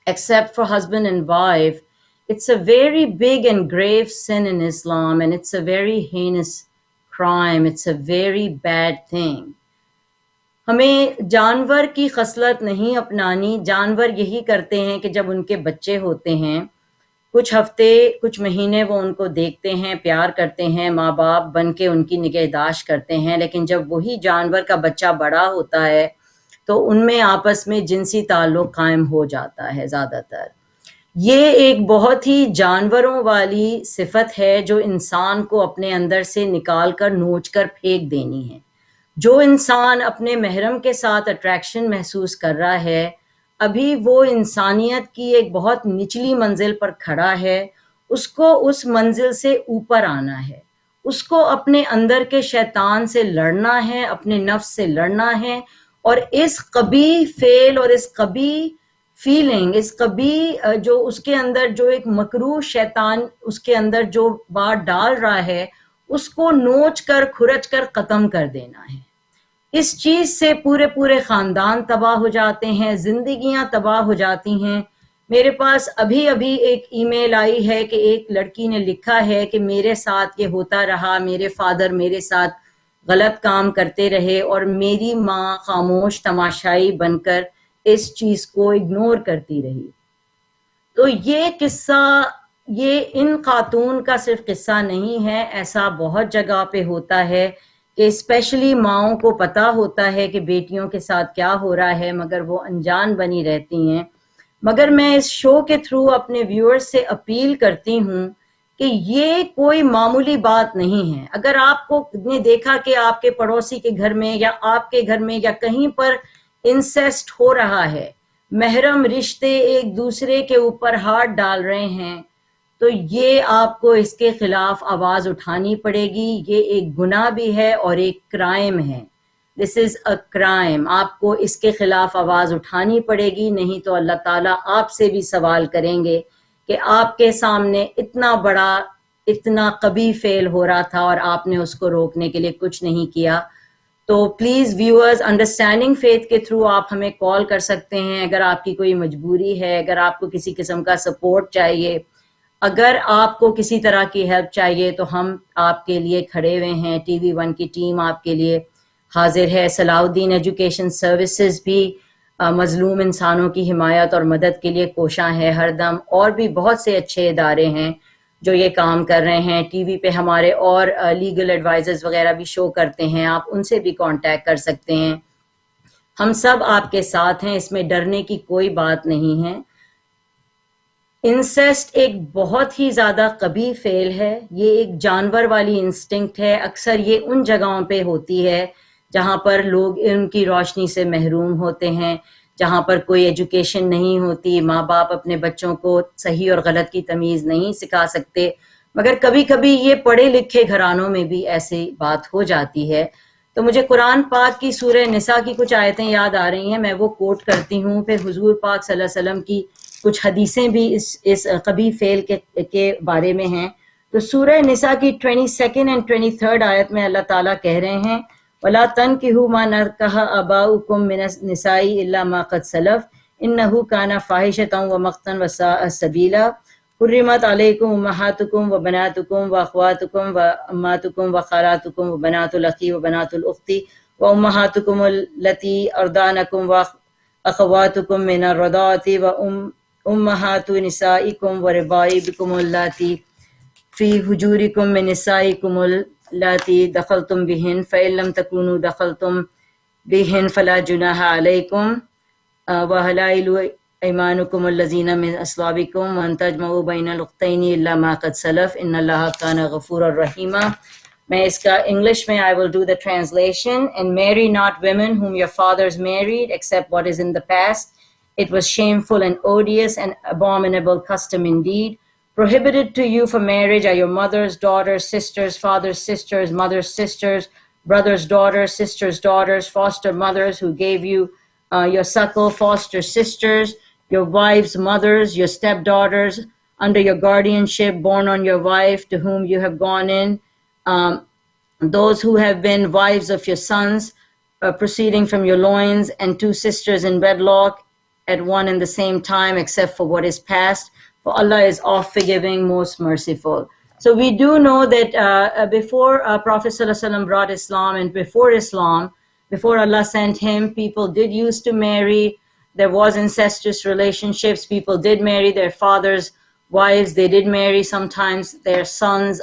[SPEAKER 1] except for husband and wife, it's a very big and grave sin in Islam, and it's a very heinous crime. It's a very bad thing. ہمیں جانور کی خصلت نہیں اپنانی. جانور یہی کرتے ہیں کہ جب ان کے بچے ہوتے ہیں، کچھ ہفتے کچھ مہینے وہ ان کو دیکھتے ہیں، پیار کرتے ہیں، ماں باپ بن کے ان کی نگہداشت کرتے ہیں، لیکن جب وہی جانور کا بچہ بڑا ہوتا ہے تو ان میں آپس میں جنسی تعلق قائم ہو جاتا ہے. زیادہ تر یہ ایک بہت ہی جانوروں والی صفت ہے جو انسان کو اپنے اندر سے نکال کر نوچ کر پھینک دینی ہے. جو انسان اپنے محرم کے ساتھ اٹریکشن محسوس کر رہا ہے، ابھی وہ انسانیت کی ایک بہت نچلی منزل پر کھڑا ہے. اس کو اس منزل سے اوپر آنا ہے. اس کو اپنے اندر کے شیطان سے لڑنا ہے، اپنے نفس سے لڑنا ہے، اور اس قبیح فعل اور اس قبیح فیلنگ، اس قبیح جو اس کے اندر جو ایک مکروہ شیطان اس کے اندر جو بات ڈال رہا ہے، اس کو نوچ کر کھرچ کر ختم کر دینا ہے. اس چیز سے پورے خاندان تباہ ہو جاتے ہیں، زندگیاں تباہ ہو جاتی ہیں. میرے پاس ابھی ایک ای میل آئی ہے کہ ایک لڑکی نے لکھا ہے کہ میرے ساتھ یہ ہوتا رہا، میرے فادر میرے ساتھ غلط کام کرتے رہے اور میری ماں خاموش تماشائی بن کر اس چیز کو اگنور کرتی رہی. تو یہ قصہ، یہ ان خاتون کا صرف قصہ نہیں ہے، ایسا بہت جگہ پہ ہوتا ہے کہ اسپیشلی ماؤں کو پتہ ہوتا ہے کہ بیٹیوں کے ساتھ کیا ہو رہا ہے، مگر وہ انجان بنی رہتی ہیں. مگر میں اس شو کے تھرو اپنے ویورز سے اپیل کرتی ہوں کہ یہ کوئی معمولی بات نہیں ہے. اگر آپ کو نے دیکھا کہ آپ کے پڑوسی کے گھر میں یا آپ کے گھر میں یا کہیں پر انسیسٹ ہو رہا ہے، محرم رشتے ایک دوسرے کے اوپر ہاتھ ڈال رہے ہیں، تو یہ آپ کو اس کے خلاف آواز اٹھانی پڑے گی. یہ ایک گناہ بھی ہے اور ایک کرائم ہے. دس از اے کرائم. آپ کو اس کے خلاف آواز اٹھانی پڑے گی، نہیں تو اللہ تعالیٰ آپ سے بھی سوال کریں گے کہ آپ کے سامنے اتنا بڑا اتنا قبیح فعل ہو رہا تھا اور آپ نے اس کو روکنے کے لیے کچھ نہیں کیا. تو پلیز ویورز، انڈرسٹینڈنگ فیتھ کے تھرو آپ ہمیں کال کر سکتے ہیں اگر آپ کی کوئی مجبوری ہے، اگر آپ کو کسی قسم کا سپورٹ چاہیے، اگر آپ کو کسی طرح کی ہیلپ چاہیے تو ہم آپ کے لیے کھڑے ہوئے ہیں. TV1 کی ٹیم آپ کے لیے حاضر ہے. صلاح الدین ایجوکیشن سروسز بھی मजलूम इंसानों की हिमायत और मदद के लिए कोशां है हरदम। और भी बहुत से अच्छे इदारे हैं जो ये काम कर रहे हैं। टीवी पे हमारे और लीगल एडवाइजर्स वगैरह भी शो करते हैं, आप उनसे भी कांटेक्ट कर सकते हैं। हम सब आपके साथ हैं, इसमें डरने की कोई बात नहीं है। इंसेस्ट एक बहुत ही ज़्यादा कबीह फेल है, ये एक जानवर वाली इंस्टिंक्ट है। अक्सर ये उन जगहों पे होती है जहाँ पर लोग इनकी रोशनी से महरूम होते हैं, जहाँ पर कोई एजुकेशन नहीं होती, माँ बाप अपने बच्चों को सही और गलत की तमीज़ नहीं सिखा सकते। मगर कभी कभी ये पढ़े लिखे घरानों में भी ऐसी बात हो जाती है। तो मुझे कुरान पाक की सूरह निसा की कुछ आयतें याद आ रही हैं, मैं वो कोट करती हूँ। फिर हुजूर पाक सल्लल्लाहु अलैहि वसल्लम की कुछ हदीसें भी इस कबी फेल के बारे में हैं। तो सूरह निसा की 22nd एंड 23rd आयत में अल्लाह ताला कह रहे हैं, वला तनकिहू मा नकाह आबाउकुम मिनस निसाई इल्ला मा क़द सलफ इन्नहु काना फाहिशतन व मक़तन व साअ सबीला हुर्रिमत अलैकुम उम्महातुकुम व बनातुकुम व अख़वातुकुम व अम्मातुकुम व ख़ालातुकुम व बनातुल अख़ी व बनातुल उख़्ती व उम्महातुकुम अल्लती अर्दानकुम व अख़वातुकुम मिनर रदाअति व उम्महातु निसाइकुम व रबाइबकुम अल्लाती फ़ी हुजूरिकुम मिन निसाइकुम अल्लाती दख़लतुम बिहिन फ़इन लम तकूनु दख़लतुम बिहिन फ़ला जुनाहा अलैकुम व हलाइलु ऐमानुकुम अल्लज़ीना मिन अस्लाबिकुम व अन तजमऊ बैनल उख़्तैनि इल्ला मा क़द सलफ़ इन्नल्लाहा काना गफ़ूरर रहीमा। मैं इसका इंग्लिश में I will do the translation. And marry not women whom your fathers married except what is in the past. It was shameful and odious and abominable custom indeed. Prohibited to you for marriage are your mother's daughters, sisters, father's sisters, mother's sisters, brother's daughters, sisters' daughters, foster mothers who gave you your suckle, foster sisters, your wives' mothers, your stepdaughters under your guardianship, born on your wife to whom you have gone in, those who have been wives of your sons, proceeding from your loins, and two sisters in wedlock at one and the same time, except for what is past. For Allah is oft forgiving, most merciful. So we do know that before Prophet ﷺ brought Islam, and before Islam, before Allah sent him, people did used to marry. There was incestuous relationships. People did marry their fathers' wives. They did marry sometimes their sons'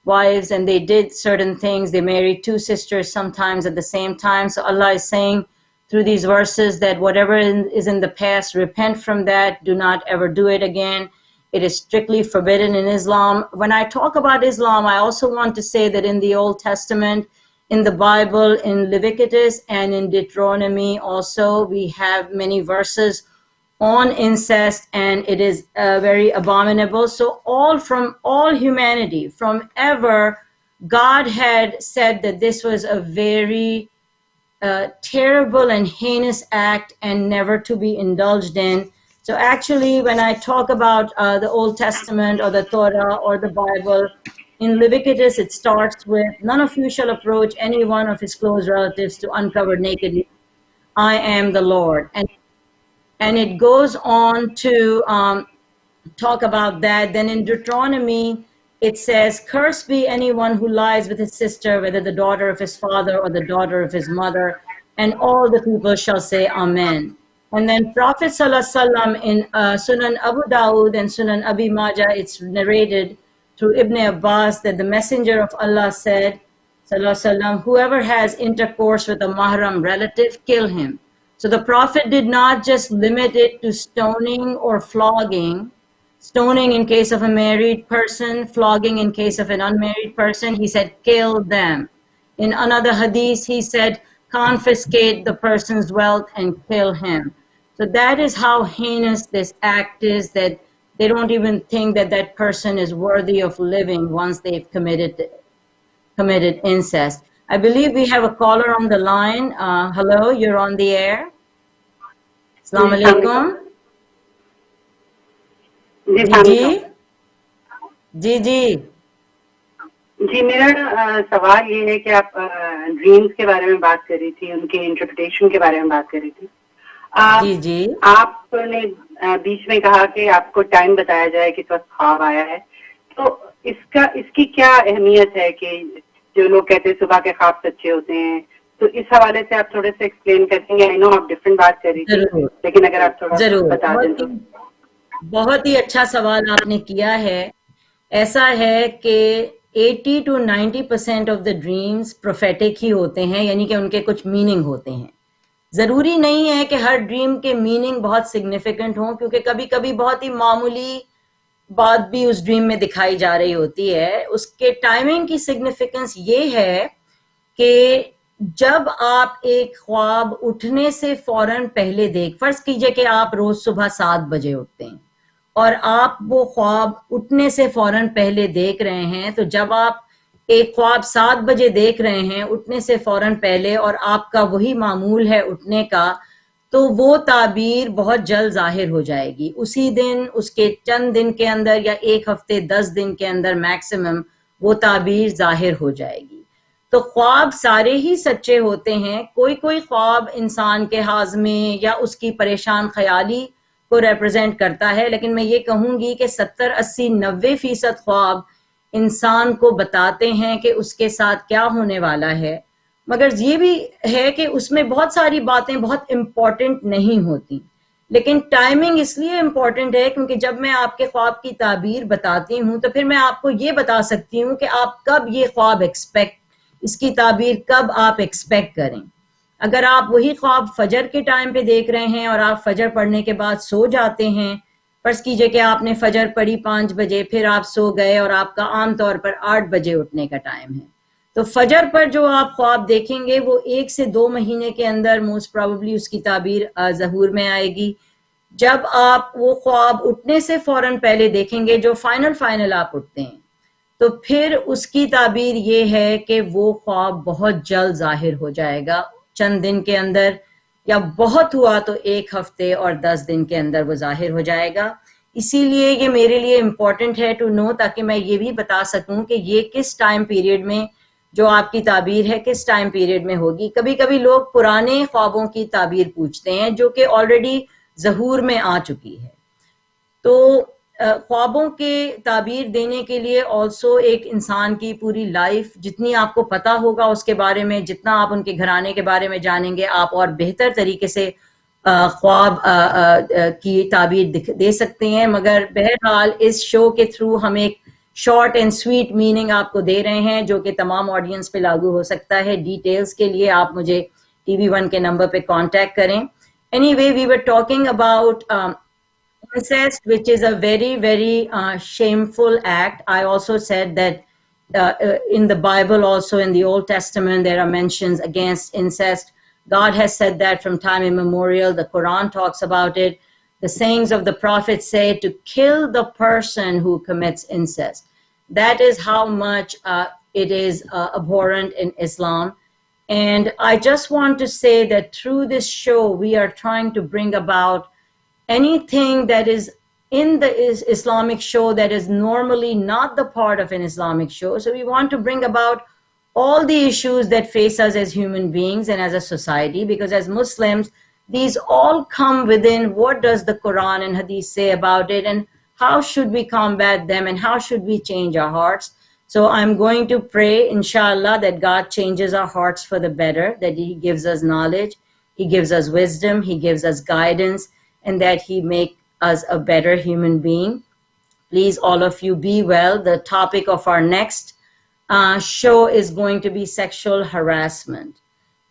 [SPEAKER 1] wives, and they did certain things. They married two sisters sometimes at the same time. So Allah is saying through these verses that whatever is in the past, repent from that. Do not ever do it again. It is strictly forbidden in Islam. When I talk about Islam, I also want to say that in the Old Testament, in the Bible, in Leviticus and in Deuteronomy also, we have many verses on incest, and it is very abominable. So from all humanity, from ever, God had said that this was a very terrible and heinous act and never to be indulged in. So actually, when I talk about the Old Testament or the Torah or the Bible, in Leviticus, it starts with, none of you shall approach any one of his close relatives to uncover nakedly. I am the Lord. And it goes on to talk about that. Then in Deuteronomy, it says, cursed be anyone who lies with his sister, whether the daughter of his father or the daughter of his mother. And all the people shall say, Amen. And then Prophet ﷺ in Sunan Abu Dawud and Sunan Abi Majah, it's narrated through Ibn Abbas that the Messenger of Allah said, ﷺ, whoever has intercourse with a mahram relative, kill him. So the Prophet did not just limit it to stoning or flogging. Stoning in case of a married person, flogging in case of an unmarried person. He said, kill them. In another hadith, he said, confiscate the person's wealth and kill him. So that is how heinous this act is, that they don't even think that that person is worthy of living once they've committed incest. I believe we have a caller on the line. Hello, you're on the air. Assalamu alaikum. जी जी जी
[SPEAKER 3] जी मेरा सवाल ये है कि आप dreams के बारे में बात कर रही थी, उनके इंटरप्रिटेशन के बारे में बात कर रही थी।
[SPEAKER 1] जी जी
[SPEAKER 3] आपने बीच में कहा कि आपको टाइम बताया जाए कि वक्त ख्वाब आया है, तो इसकी क्या अहमियत है कि जो लोग कहते हैं सुबह के ख्वाब सच्चे होते हैं, تو اس حوالے سے آپ تھوڑے سے ایکسپلین کریں گے. آئی نو آپ ڈفرینٹ بات کر رہی تھی,
[SPEAKER 1] ضرور
[SPEAKER 3] لیکن اگر آپ تھوڑا
[SPEAKER 1] ضرور.
[SPEAKER 3] بتا دیں تو.
[SPEAKER 1] بہت ہی اچھا سوال آپ نے کیا ہے. ایسا ہے کہ 80 to 90% of the dreams prophetic ہی ہوتے ہیں, یعنی کہ ان کے کچھ میننگ ہوتے ہیں. ضروری نہیں ہے کہ ہر ڈریم کے میننگ بہت سگنیفیکنٹ ہوں, کیونکہ کبھی کبھی بہت ہی معمولی بات بھی اس ڈریم میں دکھائی جا رہی ہوتی ہے. اس کے ٹائمنگ کی سگنیفیکنس یہ ہے کہ جب آپ ایک خواب اٹھنے سے فوراً پہلے فرض کیجئے کہ آپ روز صبح 7 بجے اٹھتے ہیں اور آپ وہ خواب اٹھنے سے فوراً پہلے دیکھ رہے ہیں, تو جب آپ ایک خواب 7 بجے دیکھ رہے ہیں اٹھنے سے فوراً پہلے, اور آپ کا وہی معمول ہے اٹھنے کا, تو وہ تعبیر بہت جلد ظاہر ہو جائے گی. اسی دن, اس کے چند دن کے اندر, یا ایک ہفتے 10 دن کے اندر میکسیمم وہ تعبیر ظاہر ہو جائے گی. تو خواب سارے ہی سچے ہوتے ہیں. کوئی کوئی خواب انسان کے ہاضمے یا اس کی پریشان خیالی کو ریپرزینٹ کرتا ہے, لیکن میں یہ کہوں گی کہ 70-80-90% خواب انسان کو بتاتے ہیں کہ اس کے ساتھ کیا ہونے والا ہے. مگر یہ بھی ہے کہ اس میں بہت ساری باتیں بہت امپورٹنٹ نہیں ہوتی, لیکن ٹائمنگ اس لیے امپورٹنٹ ہے کیونکہ جب میں آپ کے خواب کی تعبیر بتاتی ہوں تو پھر میں آپ کو یہ بتا سکتی ہوں کہ آپ کب یہ خواب اس کی تعبیر کب آپ ایکسپیکٹ کریں. اگر آپ وہی خواب فجر کے ٹائم پہ دیکھ رہے ہیں اور آپ فجر پڑھنے کے بعد سو جاتے ہیں, فرض کیجئے کہ آپ نے فجر پڑھی 5 بجے, پھر آپ سو گئے اور آپ کا عام طور پر 8 بجے اٹھنے کا ٹائم ہے, تو فجر پر جو آپ خواب دیکھیں گے وہ 1 سے 2 مہینے کے اندر موسٹ پروبیبلی اس کی تعبیر ظہور میں آئے گی. جب آپ وہ خواب اٹھنے سے فوراً پہلے دیکھیں گے, جو فائنل آپ اٹھتے ہیں, تو پھر اس کی تعبیر یہ ہے کہ وہ خواب بہت جلد ظاہر ہو جائے گا, چند دن کے اندر, یا بہت ہوا تو 1 ہفتے اور 10 دن کے اندر وہ ظاہر ہو جائے گا. اسی لیے یہ میرے لیے امپورٹنٹ ہے ٹو نو, تاکہ میں یہ بھی بتا سکوں کہ یہ کس ٹائم پیریڈ میں جو آپ کی تعبیر ہے کس ٹائم پیریڈ میں ہوگی. کبھی کبھی لوگ پرانے خوابوں کی تعبیر پوچھتے ہیں جو کہ آلریڈی ظہور میں آ چکی ہے. تو خوابوں کے تعبیر دینے کے لیے آلسو ایک انسان کی پوری لائف, جتنی آپ کو پتا ہوگا اس کے بارے میں, جتنا آپ ان کے گھرانے کے بارے میں جانیں گے, آپ اور بہتر طریقے سے خواب کی تعبیر دے سکتے ہیں. مگر بہرحال اس شو کے تھرو ہم ایک شارٹ اینڈ سویٹ میننگ آپ کو دے رہے ہیں جو کہ تمام آڈینس پہ لاگو ہو سکتا ہے. ڈیٹیلز کے لیے آپ مجھے TV1 کے نمبر پہ کانٹیکٹ کریں. Anyway, we were talking about incest, which is a very, very shameful act. I also said that in the Bible, also in the Old Testament, there are mentions against incest. God has said that from time immemorial. The Quran talks about it. The sayings of the prophets say to kill the person who commits incest. That is how much it is abhorrent in Islam. And I just want to say that through this show, we are trying to bring about anything that is in the Islamic show that is normally not the part of an Islamic show. So we want to bring about all the issues that face us as human beings and as a society, because as Muslims, these all come within what does the Quran and Hadith say about it, and how should we combat them, and how should we change our hearts. So I'm going to pray, inshallah, that God changes our hearts for the better, that He gives us knowledge, He gives us wisdom, He gives us guidance, and that He make us a better human being. Please, all of you, be well. The topic of our next show is going to be sexual harassment.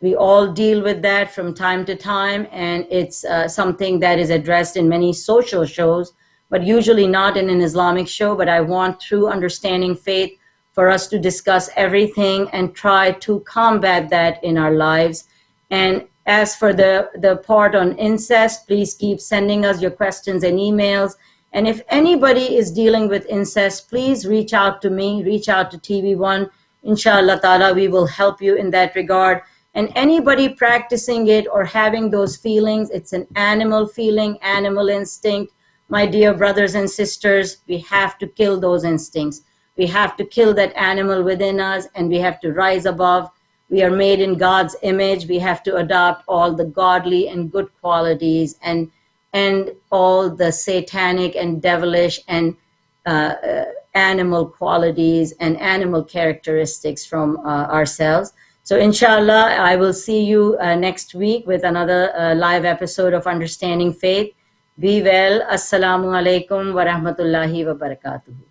[SPEAKER 1] We all deal with that from time to time, and it's something that is addressed in many social shows, but usually not in an Islamic show. But I want, through understanding faith, for us to discuss everything and try to combat that in our lives. And as for the part on incest, please keep sending us your questions and emails. And if anybody is dealing with incest, please reach out to me, reach out to TV1. Inshallah ta'ala, we will help you in that regard. And anybody practicing it or having those feelings, it's an animal feeling, animal instinct. My dear brothers and sisters, we have to kill those instincts. We have to kill that animal within us, and we have to rise above. We are made in God's image. We have to adopt all the godly and good qualities and all the satanic and devilish and animal qualities and animal characteristics from ourselves. So inshallah, I will see you next week with another live episode of Understanding Faith. Be well. Assalamu alaikum wa rahmatullahi wa barakatuh.